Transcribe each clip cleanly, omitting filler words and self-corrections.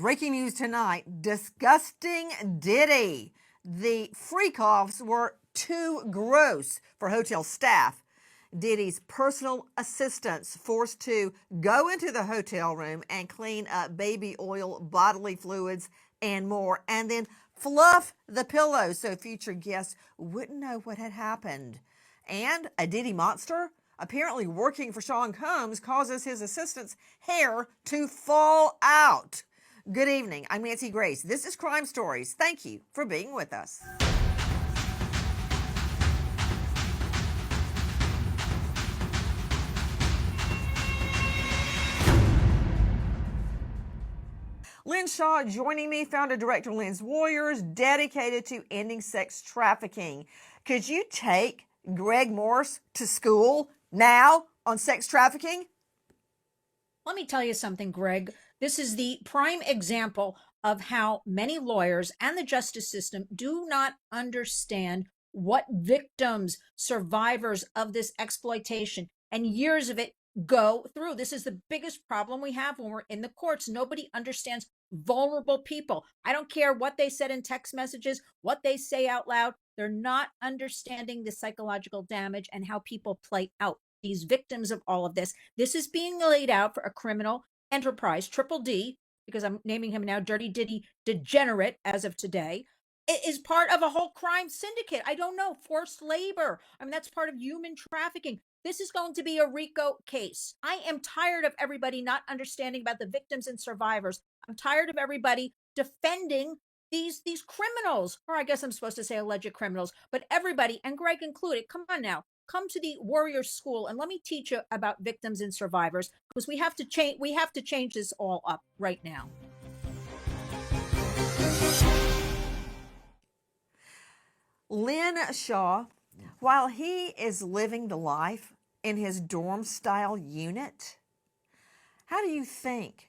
Breaking news tonight, disgusting Diddy. The freak-offs were too gross for hotel staff. Diddy's personal assistants forced to go into the hotel room and clean up baby oil, bodily fluids, and more, and then fluff the pillows so future guests wouldn't know what had happened. And a Diddy monster, apparently working for Sean Combs, causes his assistant's hair to fall out. Good evening. I'm Nancy Grace. This is Crime Stories. Thank you for being with us. Lynn Shaw joining me, founder director Lynn's Warriors, dedicated to ending sex trafficking. Could you take Greg Morse to school now on sex trafficking? Let me tell you something, Greg. This is the prime example of how many lawyers and the justice system do not understand what victims, survivors of this exploitation and years of it go through. This is the biggest problem we have when we're in the courts. Nobody understands vulnerable people. I don't care what they said in text messages, what they say out loud. They're not understanding the psychological damage and how people play out. These victims of all of this. This is being laid out for a criminal enterprise, Triple D, because I'm naming him now Dirty Diddy Degenerate as of today. It is part of a whole crime syndicate. I don't know, forced labor. I mean, that's part of human trafficking. This is going to be a RICO case. I am tired of everybody not understanding about the victims and survivors. I'm tired of everybody defending these criminals, or I guess I'm supposed to say alleged criminals, but everybody, and Greg included. Come on now. Come to the Warrior School and let me teach you about victims and survivors, because we have to change this all up right now. Lynn Shaw, while he is living the life in his dorm style unit, how do you think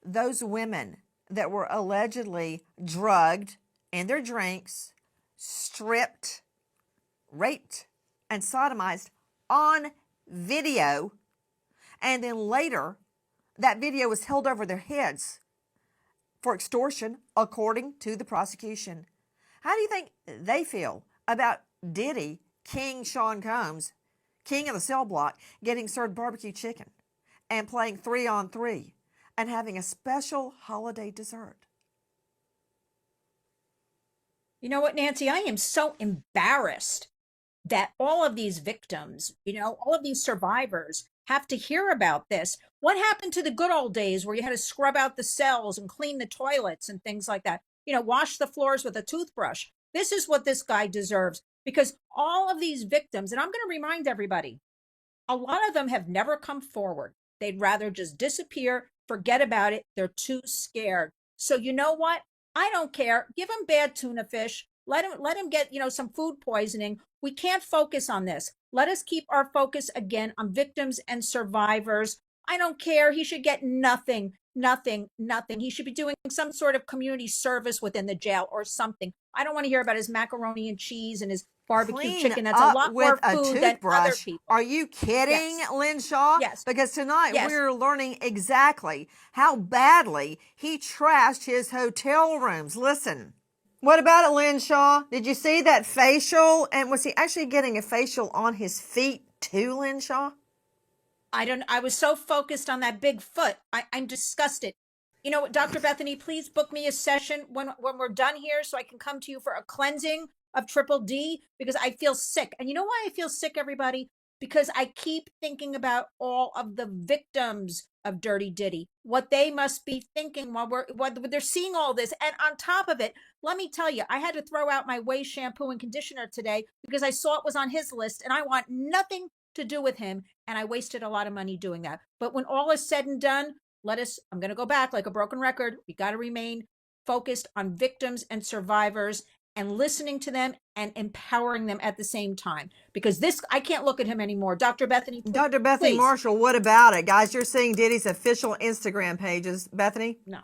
those women that were allegedly drugged in their drinks, stripped, raped, and sodomized on video, and then later that video was held over their heads for extortion, according to the prosecution? How do you think they feel about Diddy, King Sean Combs, king of the cell block, getting served barbecue chicken and playing 3-on-3 and having a special holiday dessert? You know what, Nancy? I am so embarrassed that all of these victims, all of these survivors have to hear about this. What happened to the good old days where you had to scrub out the cells and clean the toilets and things like that? Wash the floors with a toothbrush. This is what this guy deserves, because all of these victims, and I'm going to remind everybody, a lot of them have never come forward. They'd rather just disappear, forget about it. They're too scared. So you know what? I don't care. Give him bad tuna fish. Let him get, some food poisoning. We can't focus on this. Let us keep our focus again on victims and survivors. I don't care. He should get nothing. He should be doing some sort of community service within the jail or something. I don't want to hear about his macaroni and cheese and his barbecue chicken. That's a lot more food than other people. Are you kidding, yes. Lynn Shaw? Yes. Because tonight we're learning exactly how badly he trashed his hotel rooms. Listen. What about it, Lynn Shaw? Did you see that facial? And was he actually getting a facial on his feet too, Lynn Shaw? I was so focused on that big foot. I'm disgusted. Dr. Bethany, please book me a session when we're done here so I can come to you for a cleansing of Triple D, because I feel sick. And you know why I feel sick, everybody? Because I keep thinking about all of the victims of Dirty Diddy, what they must be thinking while they're seeing all this. And on top of it, let me tell you, I had to throw out my Way shampoo and conditioner today because I saw it was on his list and I want nothing to do with him. And I wasted a lot of money doing that. But when all is said and done, I'm going to go back like a broken record. We got to remain focused on victims and survivors and listening to them and empowering them at the same time. Because I can't look at him anymore. Dr. Bethany, Dr. Bethany please. Marshall, what about it? Guys, you're seeing Diddy's official Instagram pages. Bethany? No.